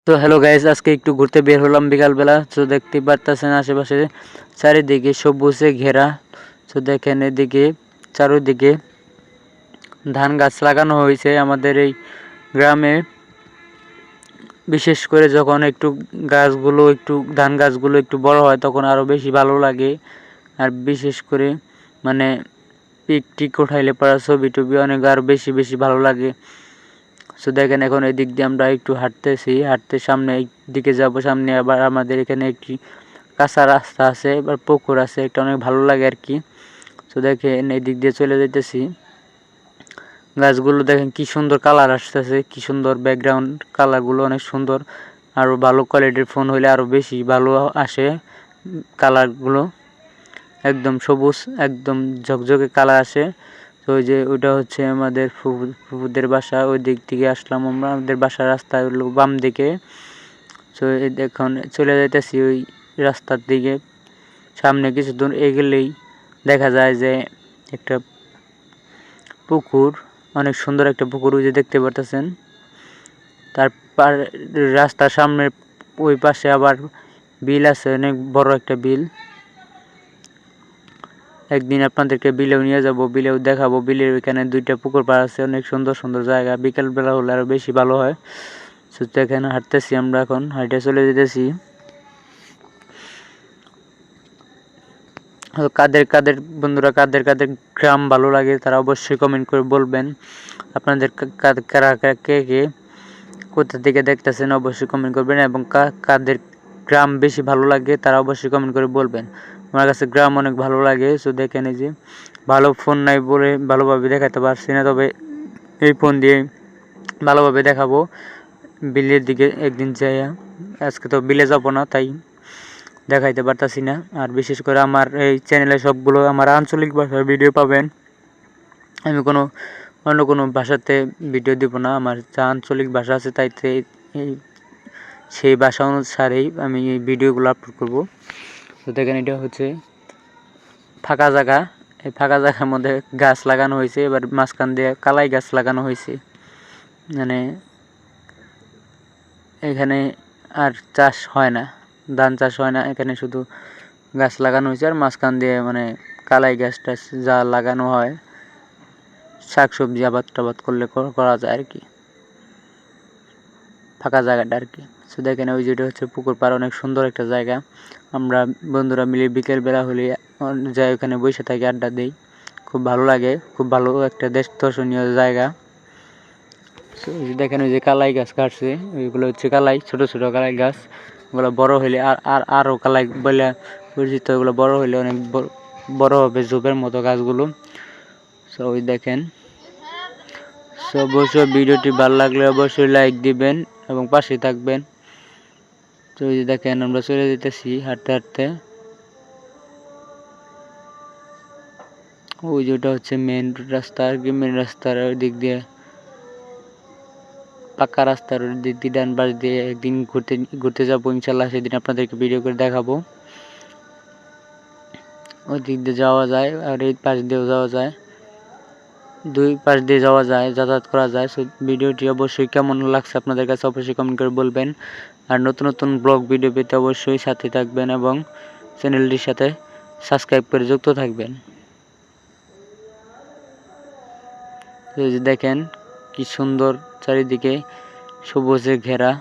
তো hello guys, আজকে একটু ঘুরতে বের হলাম বিকালবেলা। তো দেখতে পারতেছেন আশেপাশে চারিদিকে সবুজে ঘেরা। তো দেখেন এদিকে চারিদিকে ধান গাছ লাগানো হয়েছে আমাদের এই গ্রামে। বিশেষ করে যখন একটু ধান গাছগুলো একটু বড় হয় তখন আরো বেশি ভালো লাগে। আর বিশেষ করে মানে পিক টিক উঠাইলে পড়া ছবি টবি অনেক আরো বেশি বেশি ভালো লাগে। সো দেখেন এখন এই দিক দিয়ে আমরা একটু হাঁটতে সামনে এই দিকে যাব। সামনে আবার আমাদের এখানে একটি কাঁচা রাস্তা আছে, এবার পুকুর আছে, একটা অনেক ভালো লাগে আর কি। তো দেখেন এই দিক দিয়ে চলে যাইতেছি। গাছগুলো দেখেন কি সুন্দর কালার আসতেছে, কি সুন্দর ব্যাকগ্রাউন্ড কালারগুলো অনেক সুন্দর। আরও ভালো কোয়ালিটির ফোন হইলে আরও বেশি ভালো আসে কালারগুলো। একদম সবুজ, একদম ঝকঝকে কালার আসে। তো ওই যে ওইটা হচ্ছে আমাদের ফুফুদের বাসা। ওই দিক থেকে আসলাম আমরা, আমাদের বাসার রাস্তা হলো বাম দিকে। তো এখন চলে যাইতেছি ওই রাস্তার দিকে। সামনে কিছু দূর এগেলেই দেখা যায় যে একটা পুকুর, অনেক সুন্দর একটা পুকুর ওই যে দেখতে পারতেছেন। তারপর রাস্তার সামনে ওই পাশে আবার বিল আছে, অনেক বড় একটা বিল। একদিন আপনাদেরকে বিলেও নিয়ে যাব, বিলেও দেখাবো। বিলের ওইখানে দুইটা পুকুর পাড় আছে, অনেক সুন্দর সুন্দর জায়গা। বিকেলবেলা হলে আরও বেশি ভালো হয়। তো এখানে হাঁটতেছি আমরা, এখন হাঁটে চলে যেতেছি। কাদের বন্ধুরা কাদের গ্রাম ভালো লাগে তারা অবশ্যই কমেন্ট করে বলবেন। আপনাদের কারা কে কে কোথা থেকে দেখতেছেন অবশ্যই কমেন্ট করবেন, এবং কাদের গ্রাম বেশি ভালো লাগে তারা অবশ্যই কমেন্ট করে বলবেন। আমার কাছে গ্রাম অনেক ভালো লাগে। সো দেখেন এই যে ভালো ফোন নাই বলে ভালোভাবে দেখাতে পারছি না, তবে এই ফোন দিয়ে ভালোভাবে দেখাবো। বিলের দিকে একদিন যাই, আজকে তো বিলে যাব না তাই দেখাইতে পারতাছি না। আর বিশেষ করে আমার এই চ্যানেলে সবগুলো আমার আঞ্চলিক ভাষার ভিডিও পাবেন। আমি অন্য কোনো ভাষাতে ভিডিও দিব না। আমার যা আঞ্চলিক ভাষা আছে তাইতে সেই ভাষা অনুসারেই আমি এই ভিডিওগুলো আপলোড করব। তো দেখেন এটা হচ্ছে ফাঁকা জায়গা। এই ফাঁকা জায়গার মধ্যে গাছ লাগানো হয়েছে, এবার মাঝখান দিয়ে কালাই গাছ লাগানো হয়েছে। মানে এখানে আর চাষ হয় না, ধান চাষ হয় না, এখানে শুধু গাছ লাগানো হয়েছে। আর মাঝখান দিয়ে মানে কালাই গাছটা যা লাগানো হয় শাকসবজি আবাদ টাবাদ করলে করা যায় আর কি, ফাঁকা জায়গাটা আর কি। সো দেখেন ওই যেটা হচ্ছে পুকুর পাড়, অনেক সুন্দর একটা জায়গা। আমরা বন্ধুরা মিলে বিকেলবেলা হলে যাই, ওখানে বসে থাকি, আড্ডা দিই, খুব ভালো লাগে। খুব ভালো একটা দর্শনীয় জায়গা। সো দেখেন ওই যে কালাই গাছ কাটছে, ওইগুলো হচ্ছে কালাই, ছোট ছোট কালাই গাছ। ওগুলো বড় হইলে আরও কালাই বলে পরিচিত। ওগুলো বড় হইলে অনেক বড় হবে ঝোপের মতো গাছগুলো। সো ওই দেখেন। সো অবশ্যই ভিডিওটি ভালো লাগলে অবশ্যই লাইক দিবেন এবং পাশে থাকবেন। তো ওই যে দেখেন আমরা চলে যেতেছি হাঁটতে হাঁটতে। ওই যেটা হচ্ছে মেন রাস্তা আর কি, মেন রাস্তার ওই দিক দিয়ে, পাকা রাস্তার ওই দিক দিয়ে ডান পাশ দিয়ে একদিন ঘুরতে যাবো ইনশাল্লাহ। সেদিন আপনাদেরকে ভিডিও করে দেখাবো। ওই দিক দিয়ে যাওয়া যায় আর এই পাশ দিয়েও যাওয়া যায়, দুই পাশ দিয়ে যাওয়া যায়, যাতায়াত করা যায়। সো ভিডিওটি অবশ্যই কেমন লাগছে আপনাদের কাছে অবশ্যই কমেন্ট করে বলবেন। আর নতুন নতুন ব্লগ ভিডিও পেতে অবশ্যই সাথে থাকবেন এবং চ্যানেলটির সাথে সাবস্ক্রাইব করে যুক্ত থাকবেন। এই যে দেখেন কি সুন্দর চারিদিকে সবুজে ঘেরা।